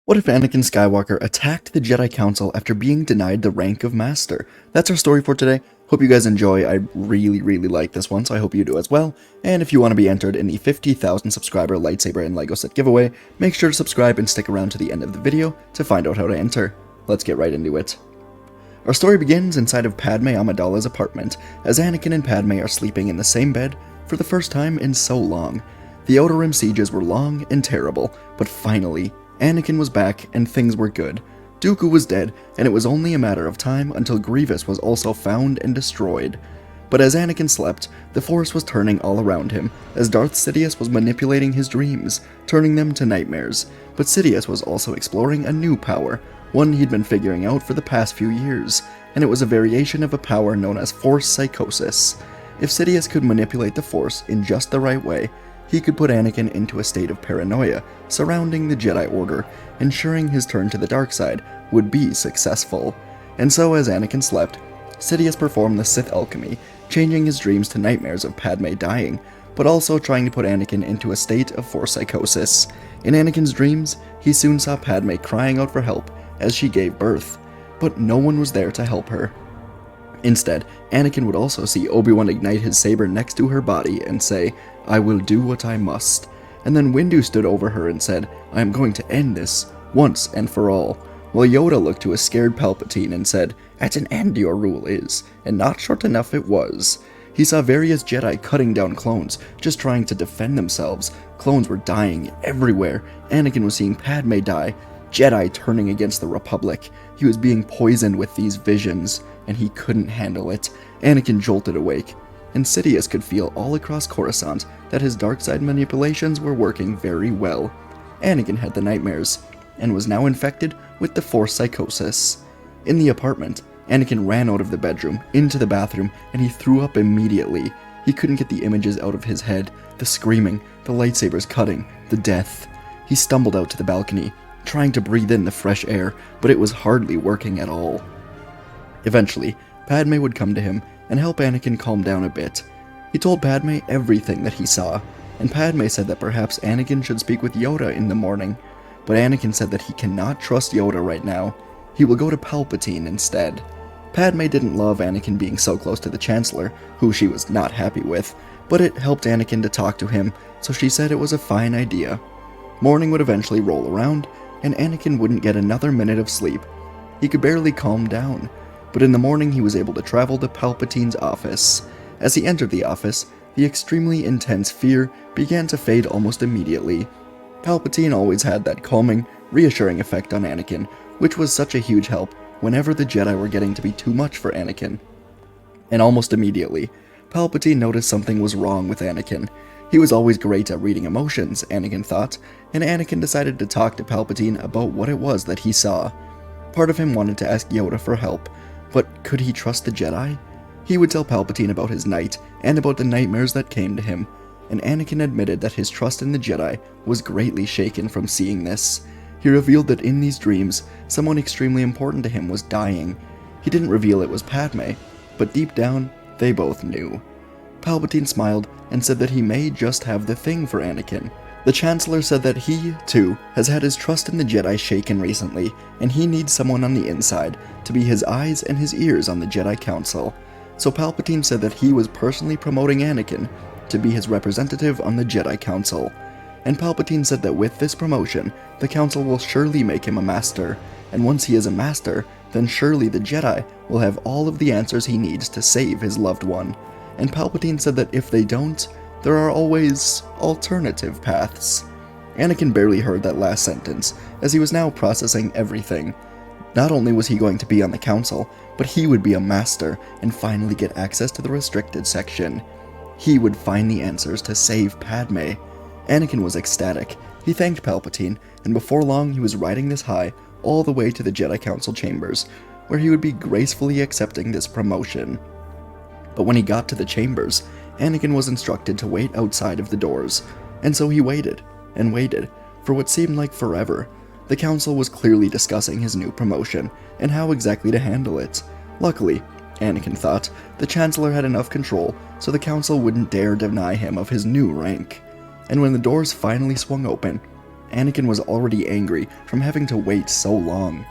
What if Anakin Skywalker attacked the Jedi Council after being denied the rank of Master? That's our story for today. Hope you guys enjoy. I really like this one, so I hope you do as well. And if you want to be entered in the 50,000 subscriber lightsaber and Lego set giveaway, make sure to subscribe and stick around to the end of the video to find out how to enter. Let's get right into it. Our story begins inside of Padme Amidala's apartment, as Anakin and Padme are sleeping in the same bed for the first time in so long. The Outer Rim sieges were long and terrible, but finally, Anakin was back and things were good. Dooku was dead, and it was only a matter of time until Grievous was also found and destroyed. But as Anakin slept, the Force was turning all around him, as Darth Sidious was manipulating his dreams, turning them to nightmares. But Sidious was also exploring a new power, one he'd been figuring out for the past few years, and it was a variation of a power known as Force Psychosis. If Sidious could manipulate the Force in just the right way, he could put Anakin into a state of paranoia surrounding the Jedi Order, ensuring his turn to the dark side would be successful. And so as Anakin slept, Sidious performed the Sith alchemy, changing his dreams to nightmares of Padme dying, but also trying to put Anakin into a state of Force Psychosis. In Anakin's dreams, he soon saw Padme crying out for help as she gave birth, but no one was there to help her. Instead, Anakin would also see Obi-Wan ignite his saber next to her body and say, "I will do what I must." And then Windu stood over her and said, "I am going to end this, once and for all." While Yoda looked to a scared Palpatine and said, "At an end your rule is, and not short enough it was." He saw various Jedi cutting down clones, just trying to defend themselves. Clones were dying everywhere. Anakin was seeing Padme die, Jedi turning against the Republic. He was being poisoned with these visions, and he couldn't handle it. Anakin jolted awake, and Sidious could feel all across Coruscant that his dark side manipulations were working very well. Anakin had the nightmares, and was now infected with the Force Psychosis. In the apartment, Anakin ran out of the bedroom, into the bathroom, and he threw up immediately. He couldn't get the images out of his head, the screaming, the lightsabers cutting, the death. He stumbled out to the balcony, trying to breathe in the fresh air, but it was hardly working at all. Eventually, Padme would come to him and help Anakin calm down a bit. He told Padme everything that he saw, and Padme said that perhaps Anakin should speak with Yoda in the morning. But Anakin said that he cannot trust Yoda right now. He will go to Palpatine instead. Padme didn't love Anakin being so close to the Chancellor, who she was not happy with, but it helped Anakin to talk to him, so she said it was a fine idea. Morning would eventually roll around, and Anakin wouldn't get another minute of sleep. He could barely calm down, but in the morning he was able to travel to Palpatine's office. As he entered the office, the extremely intense fear began to fade almost immediately. Palpatine always had that calming, reassuring effect on Anakin, which was such a huge help whenever the Jedi were getting to be too much for Anakin. And almost immediately, Palpatine noticed something was wrong with Anakin. He was always great at reading emotions, Anakin thought, and Anakin decided to talk to Palpatine about what it was that he saw. Part of him wanted to ask Yoda for help, but could he trust the Jedi? He would tell Palpatine about his night and about the nightmares that came to him, and Anakin admitted that his trust in the Jedi was greatly shaken from seeing this. He revealed that in these dreams, someone extremely important to him was dying. He didn't reveal it was Padme, but deep down, they both knew. Palpatine smiled and said that he may just have the thing for Anakin. The Chancellor said that he, too, has had his trust in the Jedi shaken recently, and he needs someone on the inside to be his eyes and his ears on the Jedi Council. So Palpatine said that he was personally promoting Anakin to be his representative on the Jedi Council. And Palpatine said that with this promotion, the Council will surely make him a master, and once he is a master, then surely the Jedi will have all of the answers he needs to save his loved one. And Palpatine said that if they don't, there are always alternative paths. Anakin barely heard that last sentence, as he was now processing everything. Not only was he going to be on the Council, but he would be a master and finally get access to the restricted section. He would find the answers to save Padme. Anakin was ecstatic. He thanked Palpatine, and before long he was riding this high all the way to the Jedi Council chambers, where he would be gracefully accepting this promotion. But when he got to the chambers, Anakin was instructed to wait outside of the doors, and so he waited, and waited, for what seemed like forever. The council was clearly discussing his new promotion, and how exactly to handle it. Luckily, Anakin thought, the Chancellor had enough control, so the council wouldn't dare deny him of his new rank. And when the doors finally swung open, Anakin was already angry from having to wait so long.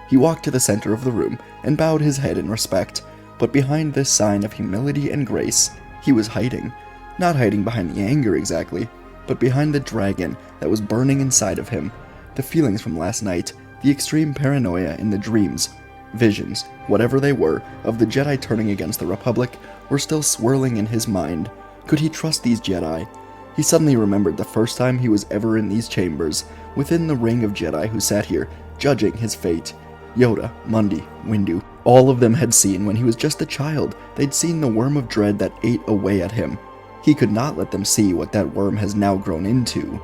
He walked to the center of the room and bowed his head in respect, but behind this sign of humility and grace, he was hiding. Not hiding behind the anger exactly, but behind the dragon that was burning inside of him. The feelings from last night, the extreme paranoia in the dreams, visions, whatever they were, of the Jedi turning against the Republic were still swirling in his mind. Could he trust these Jedi? He suddenly remembered the first time he was ever in these chambers, within the ring of Jedi who sat here, judging his fate. Yoda, Mundi, Windu, all of them had seen when he was just a child. They'd seen the worm of dread that ate away at him. He could not let them see what that worm has now grown into.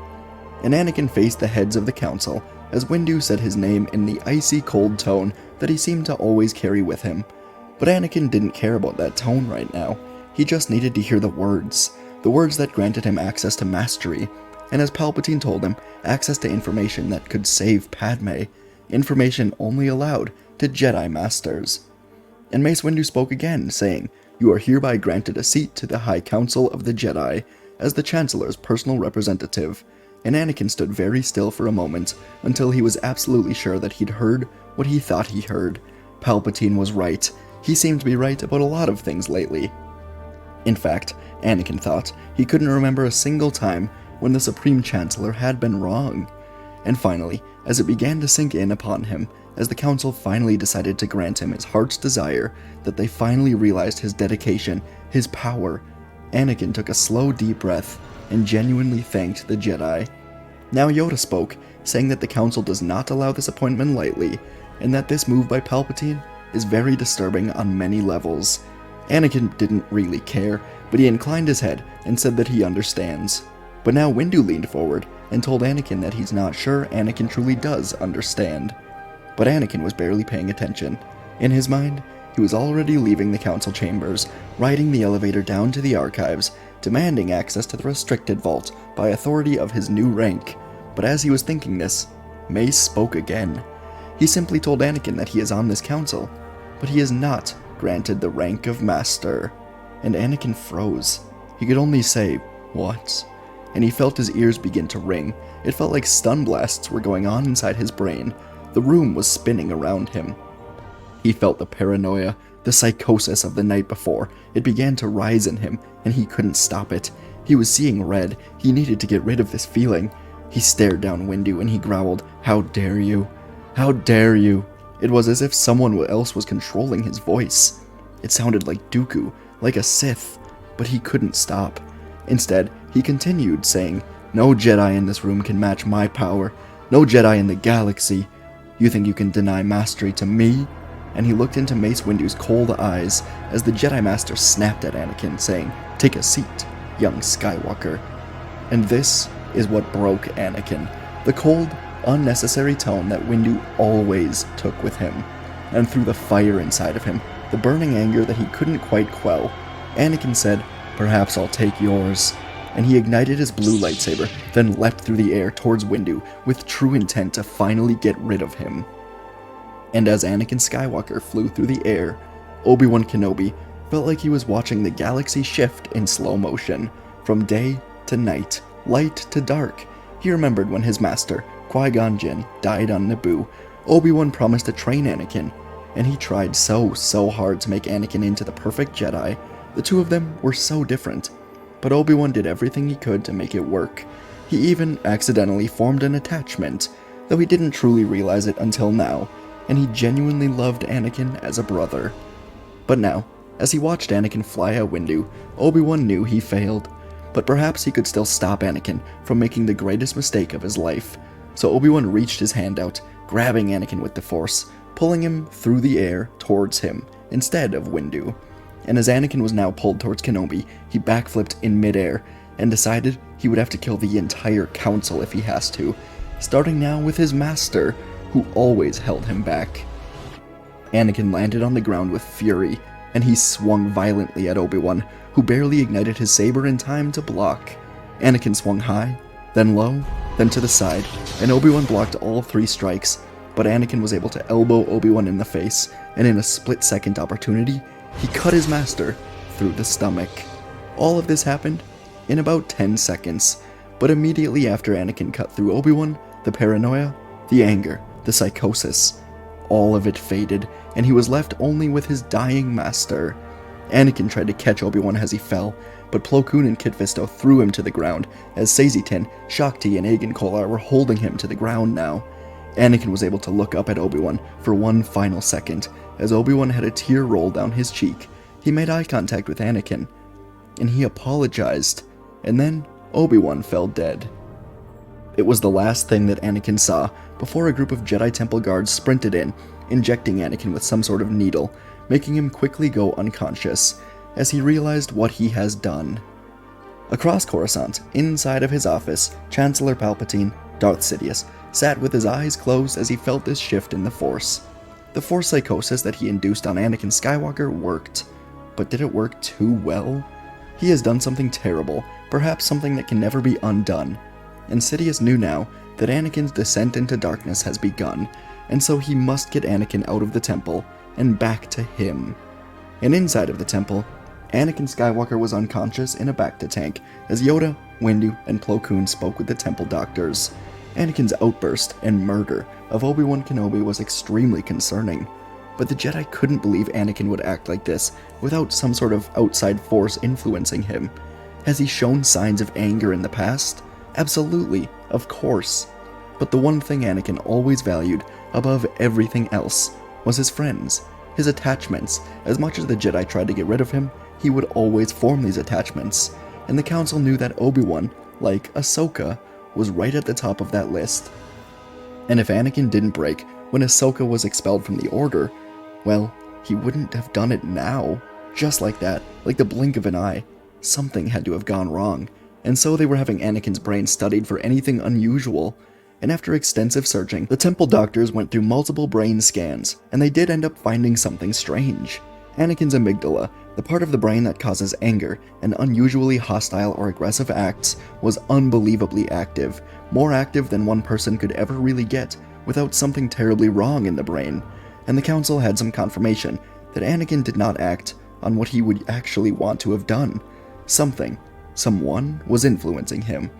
And Anakin faced the heads of the council as Windu said his name in the icy cold tone that he seemed to always carry with him. But Anakin didn't care about that tone right now. He just needed to hear the words that granted him access to mastery, and as Palpatine told him, access to information that could save Padme, information only allowed to Jedi Masters. And Mace Windu spoke again, saying, "You are hereby granted a seat to the High Council of the Jedi, as the Chancellor's personal representative." And Anakin stood very still for a moment, until he was absolutely sure that he'd heard what he thought he heard. Palpatine was right. He seemed to be right about a lot of things lately. In fact, Anakin thought he couldn't remember a single time when the Supreme Chancellor had been wrong. And finally, as it began to sink in upon him, as the Council finally decided to grant him his heart's desire, that they finally realized his dedication, his power, Anakin took a slow, deep breath and genuinely thanked the Jedi. Now Yoda spoke, saying that the Council does not allow this appointment lightly, and that this move by Palpatine is very disturbing on many levels. Anakin didn't really care, but he inclined his head and said that he understands. But now Windu leaned forward and told Anakin that he's not sure Anakin truly does understand. But Anakin was barely paying attention. In his mind, he was already leaving the council chambers, riding the elevator down to the archives, demanding access to the restricted vault by authority of his new rank. But as he was thinking this, Mace spoke again. He simply told Anakin that he is on this council, but he is not granted the rank of Master. And Anakin froze. He could only say, "What?" And he felt his ears begin to ring. It felt like stun blasts were going on inside his brain. The room was spinning around him. He felt the paranoia, the psychosis of the night before. It began to rise in him, and he couldn't stop it. He was seeing red. He needed to get rid of this feeling. He stared down Windu and he growled, "How dare you? How dare you?" It was as if someone else was controlling his voice. It sounded like Dooku, like a Sith, but he couldn't stop. Instead, he continued, saying, "No Jedi in this room can match my power. No Jedi in the galaxy. You think you can deny mastery to me?" And he looked into Mace Windu's cold eyes as the Jedi Master snapped at Anakin, saying, "Take a seat, young Skywalker." And this is what broke Anakin. The cold, unnecessary tone that Windu always took with him. And through the fire inside of him, the burning anger that he couldn't quite quell, Anakin said, "Perhaps I'll take yours." And he ignited his blue lightsaber, then leapt through the air towards Windu with true intent to finally get rid of him. And as Anakin Skywalker flew through the air, Obi-Wan Kenobi felt like he was watching the galaxy shift in slow motion, from day to night, light to dark. He remembered when his master, Qui-Gon Jinn, died on Naboo. Obi-Wan promised to train Anakin, and he tried so hard to make Anakin into the perfect Jedi. The two of them were so different, but Obi-Wan did everything he could to make it work. He even accidentally formed an attachment, though he didn't truly realize it until now, and he genuinely loved Anakin as a brother. But now, as he watched Anakin fly at Windu, Obi-Wan knew he failed, but perhaps he could still stop Anakin from making the greatest mistake of his life. So Obi-Wan reached his hand out, grabbing Anakin with the Force, pulling him through the air towards him, instead of Windu. And as Anakin was now pulled towards Kenobi, he backflipped in midair, and decided he would have to kill the entire council if he has to, starting now with his master, who always held him back. Anakin landed on the ground with fury, and he swung violently at Obi-Wan, who barely ignited his saber in time to block. Anakin swung high, then low, then to the side, and Obi-Wan blocked all three strikes, but Anakin was able to elbow Obi-Wan in the face, and in a split-second opportunity, he cut his master through the stomach. All of this happened in about 10 seconds, but immediately after Anakin cut through Obi-Wan, The paranoia, the anger, the psychosis. All of it faded, and he was left only with his dying master. Anakin tried to catch Obi-Wan as he fell, but Plo Koon and Kit Fisto threw him to the ground, as Sazitin, Shakti, and Agen Kolar were holding him to the ground now. Anakin was able to look up at Obi-Wan for one final second. As Obi-Wan had a tear roll down his cheek, he made eye contact with Anakin, and he apologized, and then Obi-Wan fell dead. It was the last thing that Anakin saw before a group of Jedi Temple guards sprinted in, injecting Anakin with some sort of needle, making him quickly go unconscious, as he realized what he has done. Across Coruscant, inside of his office, Chancellor Palpatine, Darth Sidious, sat with his eyes closed as he felt this shift in the Force. The Force psychosis that he induced on Anakin Skywalker worked, but did it work too well? He has done something terrible, perhaps something that can never be undone, and Sidious knew now that Anakin's descent into darkness has begun, and so he must get Anakin out of the temple and back to him. And inside of the temple, Anakin Skywalker was unconscious in a bacta tank as Yoda, Windu, and Plo Koon spoke with the temple doctors. Anakin's outburst and murder of Obi-Wan Kenobi was extremely concerning, but the Jedi couldn't believe Anakin would act like this without some sort of outside force influencing him. Has he shown signs of anger in the past? Absolutely, of course. But the one thing Anakin always valued above everything else was his friends, his attachments. As much as the Jedi tried to get rid of him, he would always form these attachments, and the Council knew that Obi-Wan, like Ahsoka, was right at the top of that list. And if Anakin didn't break when Ahsoka was expelled from the Order, well, he wouldn't have done it now. Just like that, like the blink of an eye. Something had to have gone wrong, and so they were having Anakin's brain studied for anything unusual. And after extensive searching, the temple doctors went through multiple brain scans, and they did end up finding something strange. Anakin's amygdala, the part of the brain that causes anger and unusually hostile or aggressive acts, was unbelievably active, more active than one person could ever really get without something terribly wrong in the brain. And the Council had some confirmation that Anakin did not act on what he would actually want to have done. Someone was influencing him.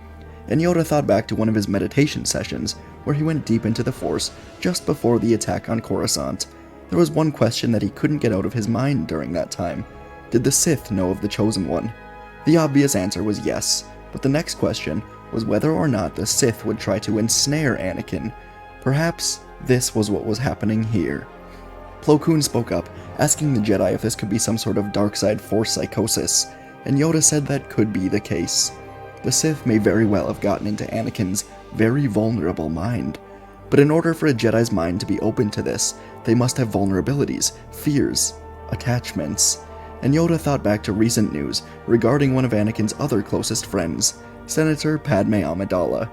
And Yoda thought back to one of his meditation sessions, where he went deep into the Force just before the attack on Coruscant. There was one question that he couldn't get out of his mind during that time. Did the Sith know of the Chosen One? The obvious answer was yes, but the next question was whether or not the Sith would try to ensnare Anakin. Perhaps this was what was happening here. Plo Koon spoke up, asking the Jedi if this could be some sort of dark side Force psychosis, and Yoda said that could be the case. The Sith may very well have gotten into Anakin's very vulnerable mind, but in order for a Jedi's mind to be open to this, they must have vulnerabilities, fears, attachments. And Yoda thought back to recent news regarding one of Anakin's other closest friends, Senator Padme Amidala.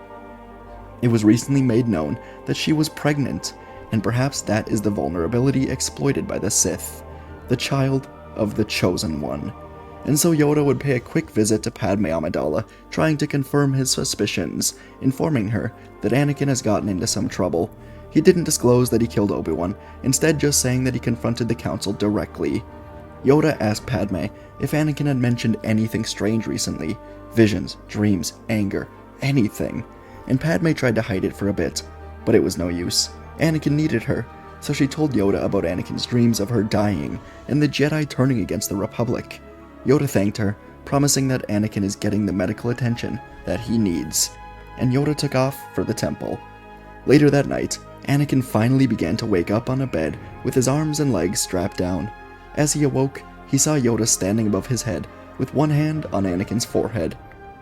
It was recently made known that she was pregnant, and perhaps that is the vulnerability exploited by the Sith, the child of the Chosen One. And so Yoda would pay a quick visit to Padme Amidala, trying to confirm his suspicions, informing her that Anakin has gotten into some trouble. He didn't disclose that he killed Obi-Wan, instead just saying that he confronted the Council directly. Yoda asked Padme if Anakin had mentioned anything strange recently, visions, dreams, anger, anything, and Padme tried to hide it for a bit, but it was no use. Anakin needed her, so she told Yoda about Anakin's dreams of her dying and the Jedi turning against the Republic. Yoda thanked her, promising that Anakin is getting the medical attention that he needs, and Yoda took off for the temple. Later that night, Anakin finally began to wake up on a bed with his arms and legs strapped down. As he awoke, he saw Yoda standing above his head with one hand on Anakin's forehead,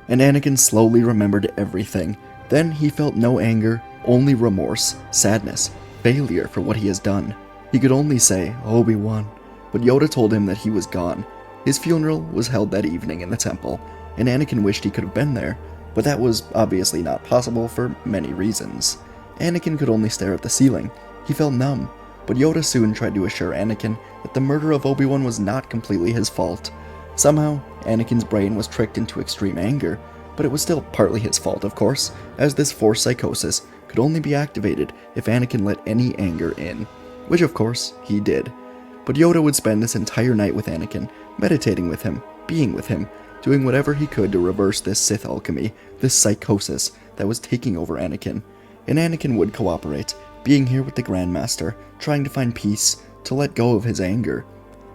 and Anakin slowly remembered everything. Then he felt no anger, only remorse, sadness, failure for what he has done. He could only say, "Obi-Wan," but Yoda told him that he was gone. His funeral was held that evening in the temple, and Anakin wished he could have been there, but that was obviously not possible for many reasons. Anakin could only stare at the ceiling. He felt numb, but Yoda soon tried to assure Anakin that the murder of Obi-Wan was not completely his fault. Somehow, Anakin's brain was tricked into extreme anger, but it was still partly his fault, of course, as this Force psychosis could only be activated if Anakin let any anger in, which of course he did. But Yoda would spend this entire night with Anakin, meditating with him, being with him, doing whatever he could to reverse this Sith alchemy, this psychosis that was taking over Anakin. and Anakin would cooperate, being here with the Grandmaster, trying to find peace, to let go of his anger.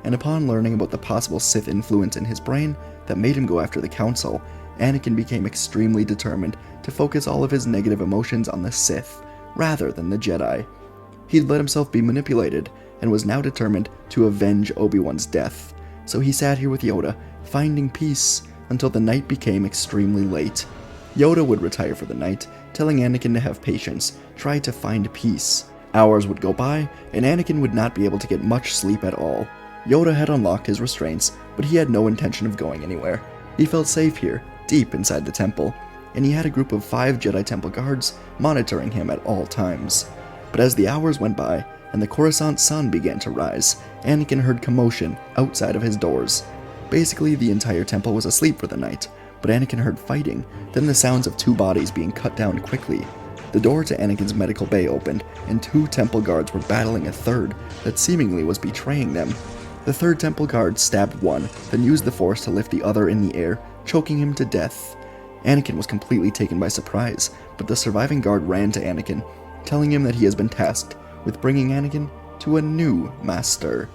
And upon learning about the possible Sith influence in his brain that made him go after the Council, Anakin became extremely determined to focus all of his negative emotions on the Sith, rather than the Jedi. He'd let himself be manipulated, and was now determined to avenge Obi-Wan's death. So he sat here with Yoda, finding peace, until the night became extremely late. Yoda would retire for the night, telling Anakin to have patience, try to find peace. Hours would go by, and Anakin would not be able to get much sleep at all. Yoda had unlocked his restraints, but he had no intention of going anywhere. He felt safe here, deep inside the temple, and he had a group of 5 Jedi Temple guards monitoring him at all times. But as the hours went by, and the Coruscant sun began to rise, Anakin heard commotion outside of his doors. Basically, the entire temple was asleep for the night, but Anakin heard fighting, then the sounds of 2 bodies being cut down quickly. The door to Anakin's medical bay opened, and 2 temple guards were battling a third that seemingly was betraying them. The third temple guard stabbed one, then used the force to lift the other in the air, choking him to death. Anakin was completely taken by surprise, but the surviving guard ran to Anakin, telling him that he has been tasked with bringing Anakin to a new master.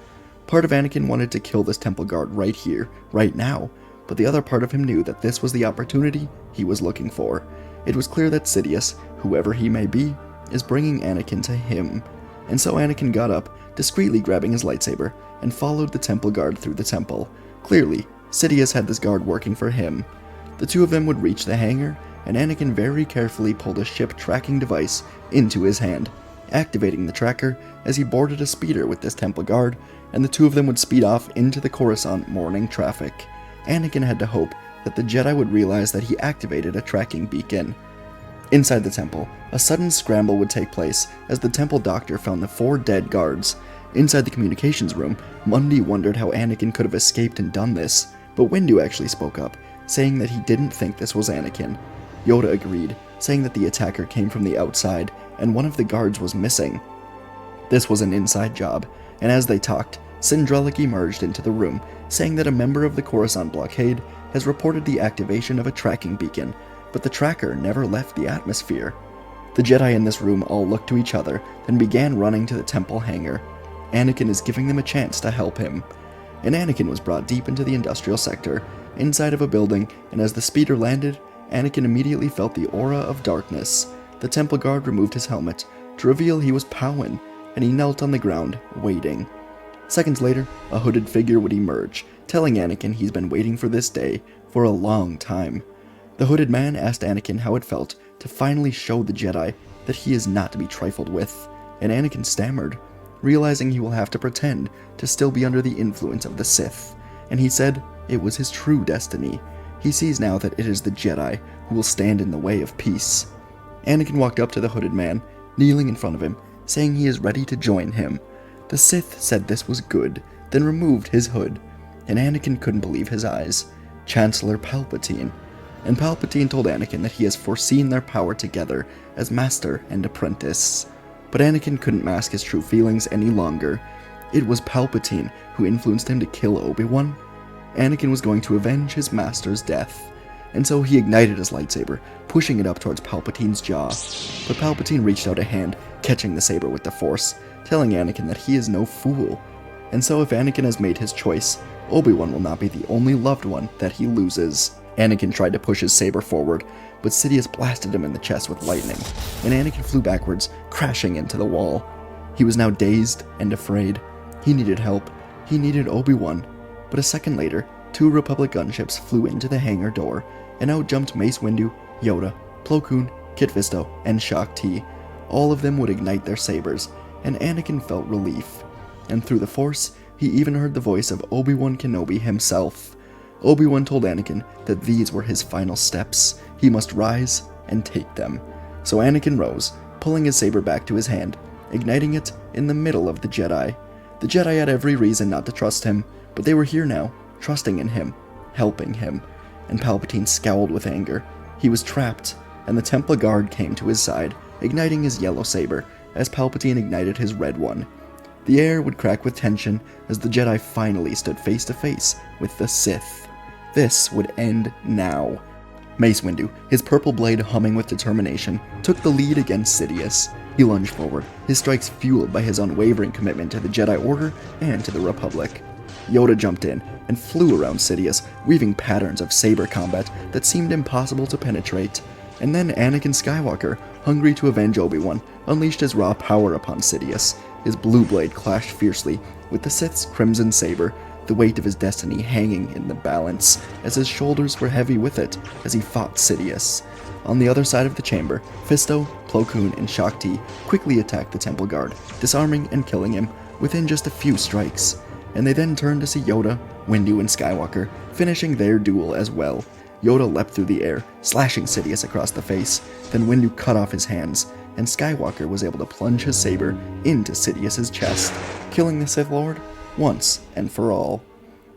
Part of Anakin wanted to kill this temple guard right here, right now, but the other part of him knew that this was the opportunity he was looking for. It was clear that Sidious, whoever he may be, is bringing Anakin to him. And so Anakin got up, discreetly grabbing his lightsaber, and followed the temple guard through the temple. Clearly, Sidious had this guard working for him. The 2 of them would reach the hangar, and Anakin very carefully pulled a ship tracking device into his hand, activating the tracker as he boarded a speeder with this temple guard, and the 2 of them would speed off into the Coruscant morning traffic. Anakin had to hope that the Jedi would realize that he activated a tracking beacon. Inside the temple, a sudden scramble would take place as the temple doctor found the 4 dead guards. Inside the communications room, Mundi wondered how Anakin could have escaped and done this, but Windu actually spoke up, saying that he didn't think this was Anakin. Yoda agreed, saying that the attacker came from the outside, and one of the guards was missing. This was an inside job, and as they talked, Syndrelic emerged into the room, saying that a member of the Coruscant blockade has reported the activation of a tracking beacon, but the tracker never left the atmosphere. The Jedi in this room all looked to each other, then began running to the temple hangar. Anakin is giving them a chance to help him. And Anakin was brought deep into the industrial sector, inside of a building, and as the speeder landed, Anakin immediately felt the aura of darkness. The temple guard removed his helmet to reveal he was Powin, and he knelt on the ground, waiting. Seconds later, a hooded figure would emerge, telling Anakin he's been waiting for this day for a long time. The hooded man asked Anakin how it felt to finally show the Jedi that he is not to be trifled with, and Anakin stammered, realizing he will have to pretend to still be under the influence of the Sith, and he said it was his true destiny. He sees now that it is the Jedi who will stand in the way of peace. Anakin walked up to the hooded man, kneeling in front of him, saying he is ready to join him. The Sith said this was good, then removed his hood, and Anakin couldn't believe his eyes. Chancellor Palpatine. And Palpatine told Anakin that he has foreseen their power together as master and apprentice. But Anakin couldn't mask his true feelings any longer. It was Palpatine who influenced him to kill Obi-Wan. Anakin was going to avenge his master's death, and so he ignited his lightsaber, pushing it up towards Palpatine's jaw. But Palpatine reached out a hand, catching the saber with the Force, telling Anakin that he is no fool. And so if Anakin has made his choice, Obi-Wan will not be the only loved one that he loses. Anakin tried to push his saber forward, but Sidious blasted him in the chest with lightning, and Anakin flew backwards, crashing into the wall. He was now dazed and afraid. He needed help. He needed Obi-Wan. But a second later, 2 Republic gunships flew into the hangar door, and out jumped Mace Windu, Yoda, Plo Koon, Kit Fisto, and Shaak Ti. All of them would ignite their sabers, and Anakin felt relief. And through the Force, he even heard the voice of Obi-Wan Kenobi himself. Obi-Wan told Anakin that these were his final steps. He must rise and take them. So Anakin rose, pulling his saber back to his hand, igniting it in the middle of the Jedi. The Jedi had every reason not to trust him, but they were here now, trusting in him, helping him. And Palpatine scowled with anger. He was trapped, and the Temple Guard came to his side, igniting his yellow saber, as Palpatine ignited his red one. The air would crack with tension as the Jedi finally stood face to face with the Sith. This would end now. Mace Windu, his purple blade humming with determination, took the lead against Sidious. He lunged forward, his strikes fueled by his unwavering commitment to the Jedi Order and to the Republic. Yoda jumped in and flew around Sidious, weaving patterns of saber combat that seemed impossible to penetrate. And then Anakin Skywalker, hungry to avenge Obi-Wan, unleashed his raw power upon Sidious. His blue blade clashed fiercely with the Sith's crimson saber, the weight of his destiny hanging in the balance, as his shoulders were heavy with it as he fought Sidious. On the other side of the chamber, Fisto, Plo Koon, and Shakti quickly attacked the temple guard, disarming and killing him within just a few strikes. And they then turned to see Yoda, Windu, and Skywalker finishing their duel as well. Yoda leapt through the air, slashing Sidious across the face, then Windu cut off his hands, and Skywalker was able to plunge his saber into Sidious's chest, killing the Sith Lord once and for all.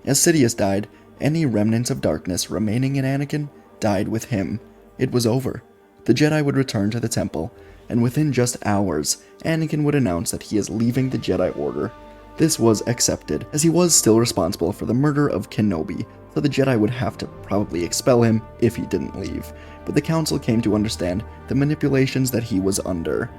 As Sidious died, any remnants of darkness remaining in Anakin died with him. It was over. The Jedi would return to the temple, and within just hours, Anakin would announce that he is leaving the Jedi Order. This was accepted, as he was still responsible for the murder of Kenobi, so the Jedi would have to probably expel him if he didn't leave. But the Council came to understand the manipulations that he was under.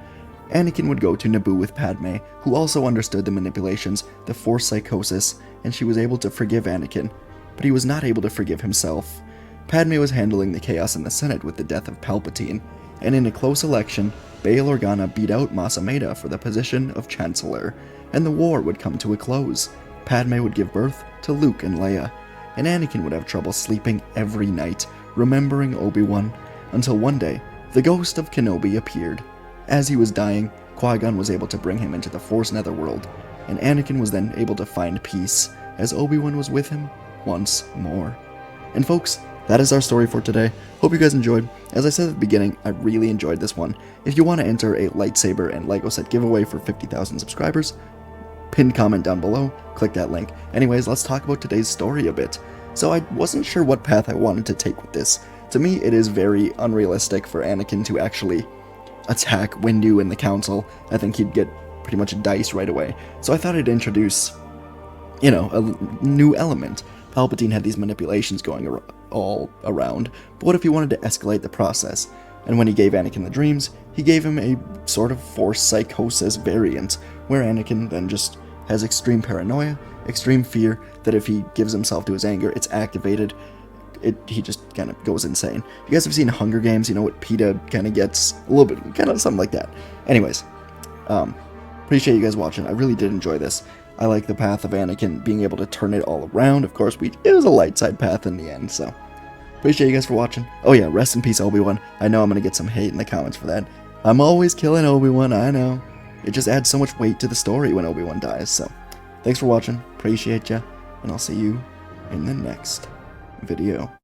Anakin would go to Naboo with Padme, who also understood the manipulations, the Force psychosis, and she was able to forgive Anakin, but he was not able to forgive himself. Padme was handling the chaos in the Senate with the death of Palpatine, and in a close election, Bail Organa beat out Mas Amedda for the position of Chancellor, and the war would come to a close. Padme would give birth to Luke and Leia, and Anakin would have trouble sleeping every night, remembering Obi-Wan, until one day, the ghost of Kenobi appeared. As he was dying, Qui-Gon was able to bring him into the Force Netherworld, and Anakin was then able to find peace, as Obi-Wan was with him once more. And folks, that is our story for today. Hope you guys enjoyed. As I said at the beginning, I really enjoyed this one. If you want to enter a lightsaber and Lego set giveaway for 50,000 subscribers, pinned comment down below, click that link. Anyways, let's talk about today's story a bit. So I wasn't sure what path I wanted to take with this. To me, it is very unrealistic for Anakin to actually attack Windu and the Council. I think he'd get pretty much diced right away. So I thought I'd introduce, a new element. Palpatine had these manipulations going all around, but what if he wanted to escalate the process? And when he gave Anakin the dreams, he gave him a sort of Force psychosis variant, where Anakin then just has extreme paranoia, extreme fear that if he gives himself to his anger, it's activated. He just kind of goes insane. You guys have seen Hunger Games, you know what PETA kind of gets? A little bit, kind of something like that. Anyways, appreciate you guys watching. I really did enjoy this. I like the path of Anakin being able to turn it all around. Of course, it was a light side path in the end, so appreciate you guys for watching. Oh yeah, rest in peace, Obi-Wan. I know I'm going to get some hate in the comments for that. I'm always killing Obi-Wan, I know. It just adds so much weight to the story when Obi-Wan dies, so thanks for watching. Appreciate ya, and I'll see you in the next video.